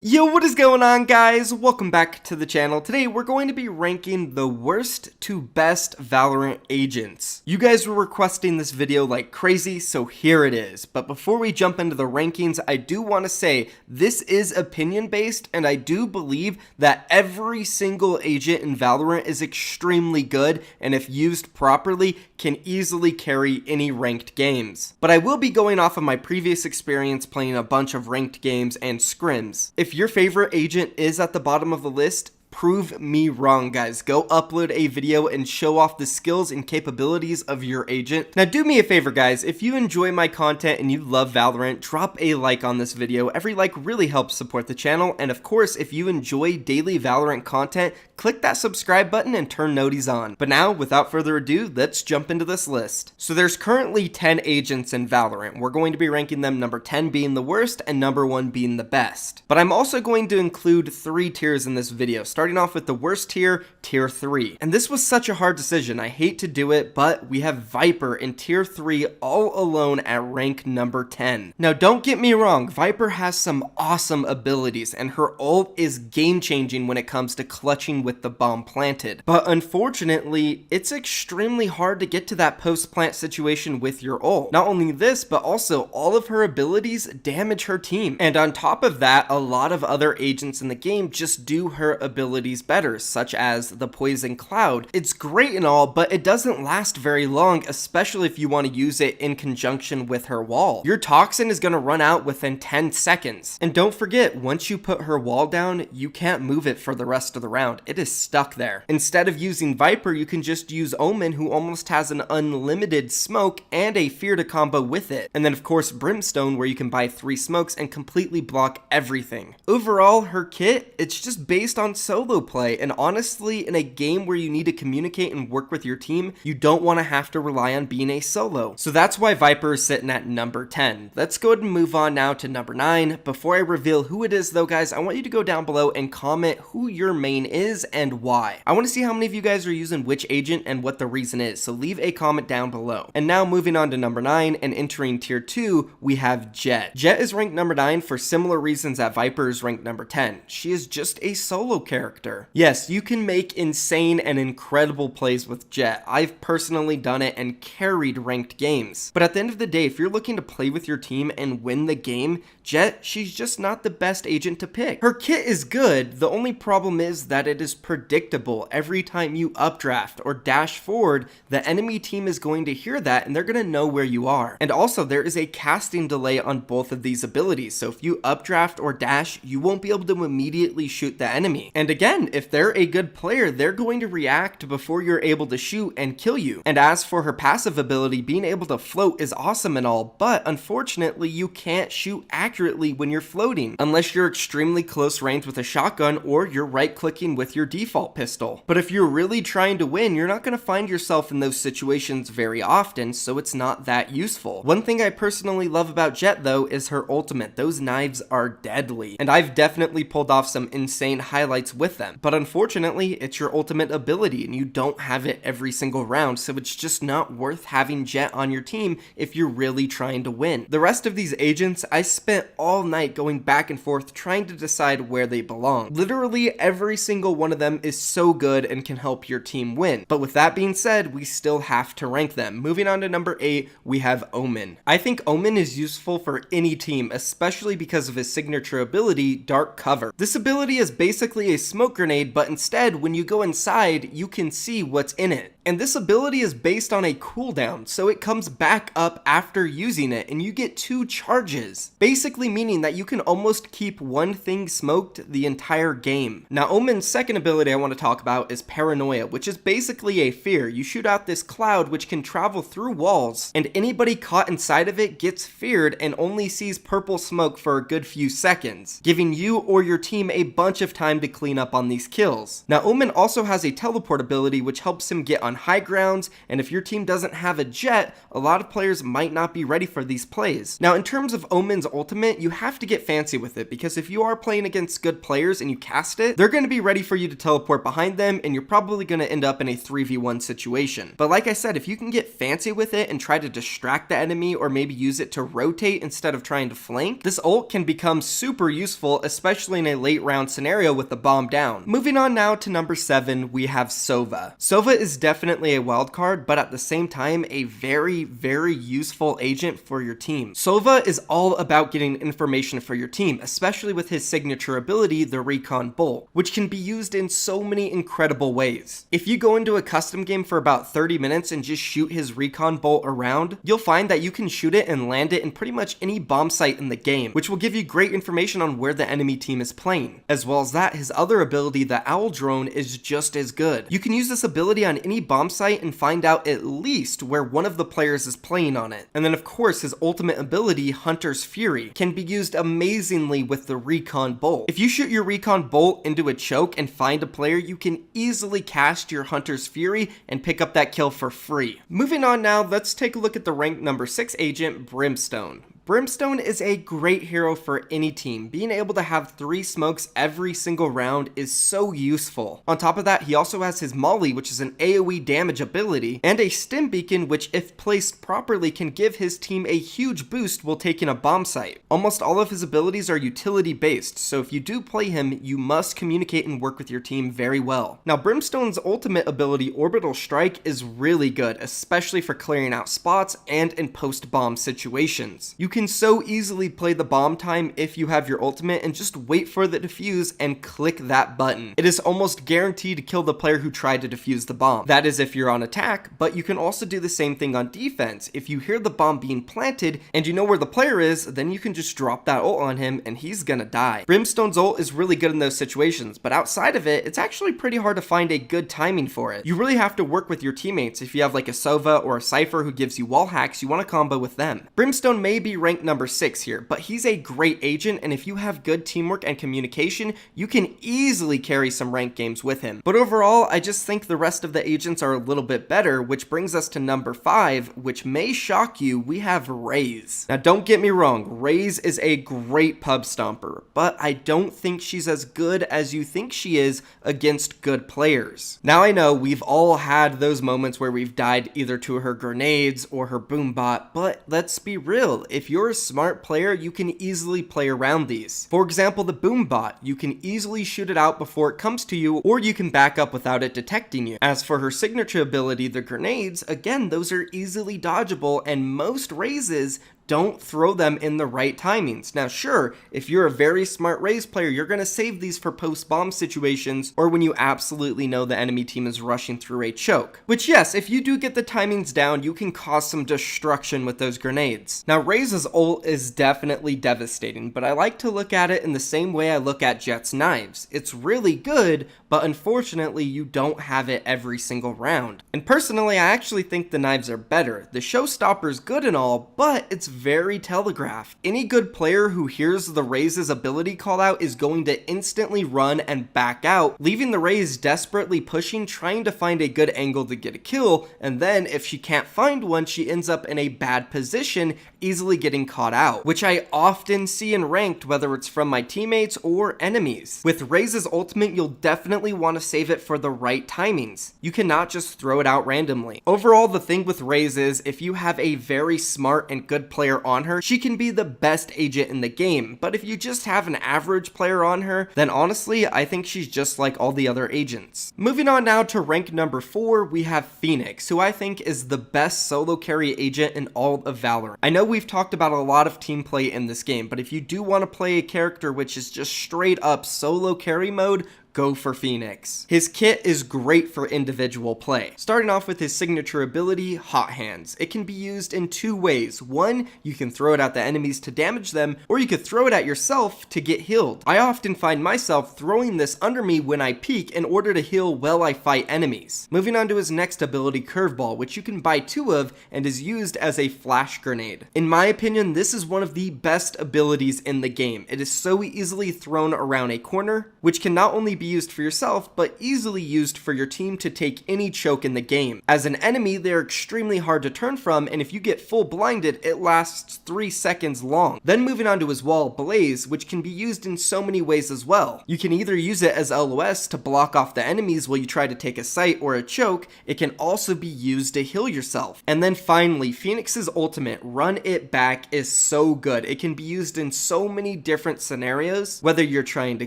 Yo, what is going on, guys? Welcome back to the channel. Today we're going to be ranking the worst to best Valorant agents. You guys were requesting this video like crazy, so here it is. But before we jump into the rankings, I do want to say this is opinion based, and I do believe that every single agent in Valorant is extremely good, and if used properly, can easily carry any ranked games. But I will be going off of my previous experience playing a bunch of ranked games and scrims. If your favorite agent is at the bottom of the list, prove me wrong, guys. Go upload a video and show off the skills and capabilities of your agent. Now do me a favor, guys. If you enjoy my content and you love Valorant, drop a like on this video. Every like really helps support the channel. And of course, if you enjoy daily Valorant content, click that subscribe button and turn noties on. But now, without further ado, let's jump into this list. So there's currently 10 agents in Valorant. We're going to be ranking them number 10 being the worst and number 1 being the best. But I'm also going to include 3 tiers in this video, starting off with the worst tier, tier 3. And this was such a hard decision. I hate to do it, but we have Viper in tier 3 all alone at rank number 10. Now don't get me wrong, Viper has some awesome abilities and her ult is game changing when it comes to clutching with the bomb planted. But unfortunately, it's extremely hard to get to that post-plant situation with your ult. Not only this, but also all of her abilities damage her team. And on top of that, a lot of other agents in the game just do her abilities better, such as the Poison Cloud. It's great and all, but it doesn't last very long, especially if you want to use it in conjunction with her wall. Your Toxin is going to run out within 10 seconds. And don't forget, once you put her wall down, you can't move it for the rest of the round. It is stuck there. Instead of using Viper, you can just use Omen, who almost has an unlimited smoke and a fear to combo with it. And then of course Brimstone, where you can buy 3 smokes and completely block everything. Overall, her kit, it's just based on solo play, and honestly, in a game where you need to communicate and work with your team, you don't want to have to rely on being a solo. So that's why Viper is sitting at number 10. Let's go ahead and move on now to number 9. Before I reveal who it is though, guys, I want you to go down below and comment who your main is and why. I want to see how many of you guys are using which agent and what the reason is, so leave a comment down below. And now moving on to number 9 and entering tier 2, we have Jett. Jett is ranked number 9 for similar reasons that Viper is ranked number 10. She is just a solo character. Yes, you can make insane and incredible plays with Jett. I've personally done it and carried ranked games. But at the end of the day, if you're looking to play with your team and win the game, Jett, she's just not the best agent to pick. Her kit is good, the only problem is that it is predictable. Every time you updraft or dash forward, the enemy team is going to hear that and they're going to know where you are. And also, there is a casting delay on both of these abilities, so if you updraft or dash, you won't be able to immediately shoot the enemy. And again, if they're a good player, they're going to react before you're able to shoot and kill you. And as for her passive ability, being able to float is awesome and all, but unfortunately, you can't shoot accurately when you're floating, unless you're extremely close range with a shotgun or you're right-clicking with your default pistol. But if you're really trying to win, you're not going to find yourself in those situations very often, so it's not that useful. One thing I personally love about Jett though is her ultimate. Those knives are deadly, and I've definitely pulled off some insane highlights with them. But unfortunately, it's your ultimate ability and you don't have it every single round, so it's just not worth having Jett on your team if you're really trying to win. The rest of these agents, I spent all night going back and forth trying to decide where they belong. Literally every single one of them is so good and can help your team win. But with that being said, we still have to rank them. Moving on to number 8, we have Omen. I think Omen is useful for any team, especially because of his signature ability, Dark Cover. This ability is basically a smoke grenade, but instead, when you go inside, you can see what's in it. And this ability is based on a cooldown, so it comes back up after using it, and you get 2 charges, basically meaning that you can almost keep one thing smoked the entire game. Now, Omen's second ability I want to talk about is Paranoia, which is basically a fear. You shoot out this cloud which can travel through walls, and anybody caught inside of it gets feared and only sees purple smoke for a good few seconds, giving you or your team a bunch of time to clean up on these kills. Now, Omen also has a teleport ability which helps him get on high grounds, and if your team doesn't have a jet, a lot of players might not be ready for these plays. Now, in terms of Omen's ultimate, you have to get fancy with it, because if you are playing against good players and you cast it, they're going to be ready for you to teleport behind them, and you're probably going to end up in a 3v1 situation. But like I said, if you can get fancy with it and try to distract the enemy, or maybe use it to rotate instead of trying to flank, this ult can become super useful, especially in a late round scenario with the bomb down. Moving on now to number 7, we have Sova. Sova is definitely a wild card, but at the same time, a very, very useful agent for your team. Sova is all about getting information for your team, especially with his signature ability, the Recon Bolt, which can be used in so many incredible ways. If you go into a custom game for about 30 minutes and just shoot his Recon Bolt around, you'll find that you can shoot it and land it in pretty much any bomb site in the game, which will give you great information on where the enemy team is playing. As well as that, his other ability, the Owl Drone, is just as good. You can use this ability on any bomb site and find out at least where one of the players is playing on it. And then of course, his ultimate ability, Hunter's Fury, can be used amazingly with the Recon Bolt. If you shoot your Recon Bolt into a choke and find a player, you can easily cast your Hunter's Fury and pick up that kill for free. Moving on now, let's take a look at the rank number 6 agent, Brimstone. Brimstone is a great hero for any team. Being able to have 3 smokes every single round is so useful. On top of that, he also has his Molly, which is an AoE damage ability, and a Stim Beacon, which if placed properly can give his team a huge boost while taking a bomb site. Almost all of his abilities are utility based, so if you do play him, you must communicate and work with your team very well. Now, Brimstone's ultimate ability, Orbital Strike, is really good, especially for clearing out spots and in post-bomb situations. You can so easily play the bomb time if you have your ultimate and just wait for the defuse and click that button. It is almost guaranteed to kill the player who tried to defuse the bomb. That is if you're on attack, but you can also do the same thing on defense. If you hear the bomb being planted and you know where the player is, then you can just drop that ult on him and he's gonna die. Brimstone's ult is really good in those situations, but outside of it, it's actually pretty hard to find a good timing for it. You really have to work with your teammates. If you have like a Sova or a Cypher who gives you wall hacks, you want to combo with them. Brimstone may be ranked number 6 here, but he's a great agent, and if you have good teamwork and communication, you can easily carry some ranked games with him. But overall, I just think the rest of the agents are a little bit better, which brings us to number 5, which may shock you. We have Raze. Now don't get me wrong, Raze is a great pub stomper, but I don't think she's as good as you think she is against good players. Now I know we've all had those moments where we've died either to her grenades or her boom bot, but let's be real, if you're a smart player, you can easily play around these. For example, the boom bot, you can easily shoot it out before it comes to you, or you can back up without it detecting you. As for her signature ability, the grenades, again, those are easily dodgeable, and most Razes don't throw them in the right timings. Now sure, if you're a very smart Raze player, you're going to save these for post-bomb situations or when you absolutely know the enemy team is rushing through a choke. Which yes, if you do get the timings down, you can cause some destruction with those grenades. Now Raze's ult is definitely devastating, but I like to look at it in the same way I look at Jett's knives. It's really good, but unfortunately you don't have it every single round. And personally, I actually think the knives are better. The showstopper's good and all, but it's very telegraphed. Any good player who hears the Raze's ability call out is going to instantly run and back out, leaving the Raze desperately pushing, trying to find a good angle to get a kill, and then if she can't find one, she ends up in a bad position, easily getting caught out, which I often see in ranked, whether it's from my teammates or enemies. With Raze's ultimate, you'll definitely want to save it for the right timings. You cannot just throw it out randomly. Overall, the thing with Raze is, if you have a very smart and good player on her, she can be the best agent in the game, but if you just have an average player on her, then honestly, I think she's just like all the other agents. Moving on now to rank number 4, we have Phoenix, who I think is the best solo carry agent in all of Valorant. I know we've talked about a lot of team play in this game, but if you do want to play a character which is just straight up solo carry mode, go for Phoenix. His kit is great for individual play. Starting off with his signature ability, Hot Hands. It can be used in 2 ways. One, you can throw it at the enemies to damage them, or you could throw it at yourself to get healed. I often find myself throwing this under me when I peek in order to heal while I fight enemies. Moving on to his next ability, Curveball, which you can buy 2 of and is used as a flash grenade. In my opinion, this is one of the best abilities in the game. It is so easily thrown around a corner, which can not only be used for yourself, but easily used for your team to take any choke in the game. As an enemy, they're extremely hard to turn from, and if you get full blinded, it lasts 3 seconds long. Then moving on to his wall, Blaze, which can be used in so many ways as well. You can either use it as LOS to block off the enemies while you try to take a site or a choke. It can also be used to heal yourself. And then finally, Phoenix's ultimate, Run It Back, is so good. It can be used in so many different scenarios, whether you're trying to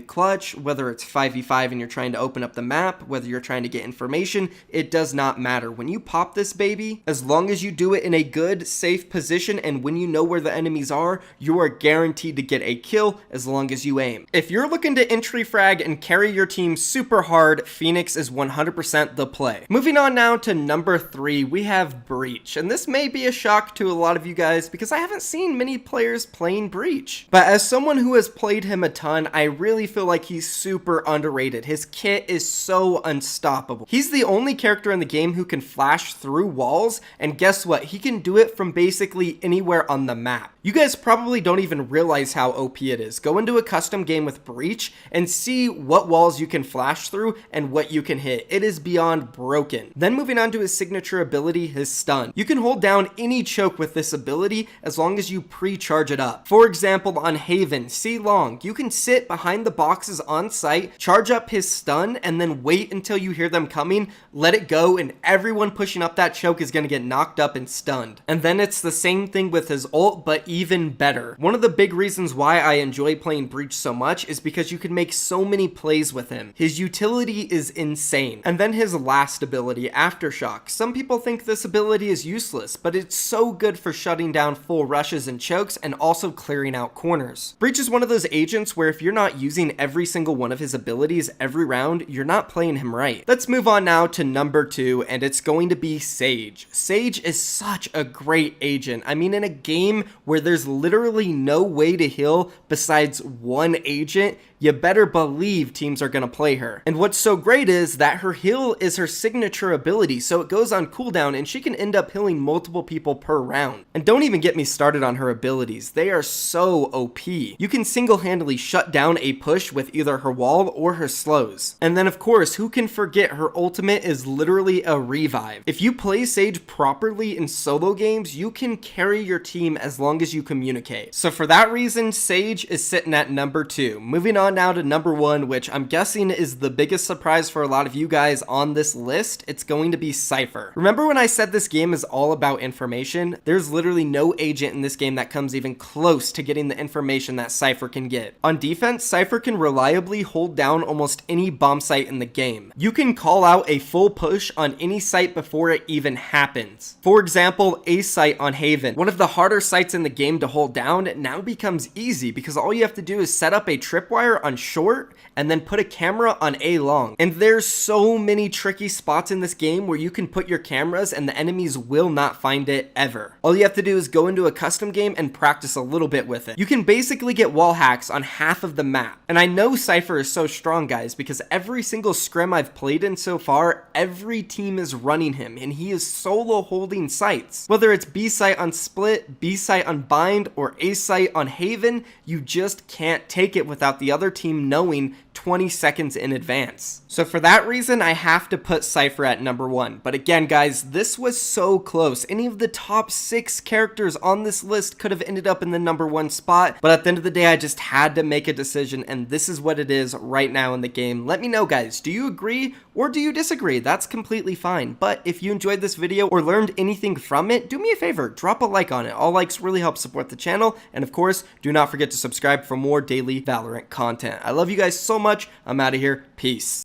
clutch, whether it's 5v5 and you're trying to open up the map, whether you're trying to get information, it does not matter. When you pop this baby, as long as you do it in a good, safe position and when you know where the enemies are, you are guaranteed to get a kill as long as you aim. If you're looking to entry frag and carry your team super hard, Phoenix is 100% the play. Moving on now to number 3, we have Breach. And this may be a shock to a lot of you guys because I haven't seen many players playing Breach. But as someone who has played him a ton, I really feel like he's super underrated. His kit is so unstoppable. He's the only character in the game who can flash through walls, and guess what? He can do it from basically anywhere on the map. You guys probably don't even realize how OP it is. Go into a custom game with Breach and see what walls you can flash through and what you can hit. It is beyond broken. Then moving on to his signature ability, his stun. You can hold down any choke with this ability as long as you pre-charge it up. For example, on Haven, C Long, you can sit behind the boxes on site, charge up his stun, and then wait until you hear them coming, let it go, and everyone pushing up that choke is going to get knocked up and stunned. And then it's the same thing with his ult, but even better. One of the big reasons why I enjoy playing Breach so much is because you can make so many plays with him. His utility is insane. And then his last ability, Aftershock. Some people think this ability is useless, but it's so good for shutting down full rushes and chokes and also clearing out corners. Breach is one of those agents where if you're not using every single one of his abilities every round, you're not playing him right. Let's move on now to number 2, and it's going to be Sage. Sage is such a great agent. I mean, in a game where there's literally no way to heal besides one agent, you better believe teams are going to play her. And what's so great is that her heal is her signature ability, so it goes on cooldown and she can end up healing multiple people per round. And don't even get me started on her abilities. They are so OP. You can single-handedly shut down a push with either her wall or her slows. And then of course, who can forget her ultimate is literally a revive. If you play Sage properly in solo games, you can carry your team as long as you communicate. So for that reason, Sage is sitting at number 2. Moving on now to number 1, which I'm guessing is the biggest surprise for a lot of you guys on this list. It's going to be Cypher. Remember when I said this game is all about information? There's literally no agent in this game that comes even close to getting the information that Cypher can get. On defense, Cypher can reliably hold down almost any bomb site in the game. You can call out a full push on any site before it even happens. For example, A site on Haven. One of the harder sites in the game to hold down now becomes easy because all you have to do is set up a tripwire on short and then put a camera on A long. And there's so many tricky spots in this game where you can put your cameras and the enemies will not find it ever. All you have to do is go into a custom game and practice a little bit with it. You can basically get wall hacks on half of the map. And I know Cypher is so strong, guys, because every single scrim I've played in so far, every team is running him and he is solo holding sites. Whether it's B site on Split, B site on Bind, or A site on Haven, you just can't take it without the other team knowing 20 seconds in advance. So for that reason, I have to put Cypher at number 1. But again, guys, this was so close. Any of the top 6 characters on this list could have ended up in the number 1 spot. But at the end of the day, I just had to make a decision, and this is what it is right now in the game. Let me know, guys. Do you agree or do you disagree? That's completely fine. But if you enjoyed this video or learned anything from it, do me a favor, drop a like on it. All likes really help support the channel. And of course, do not forget to subscribe for more daily Valorant content. I love you guys so much. I'm out of here. Peace.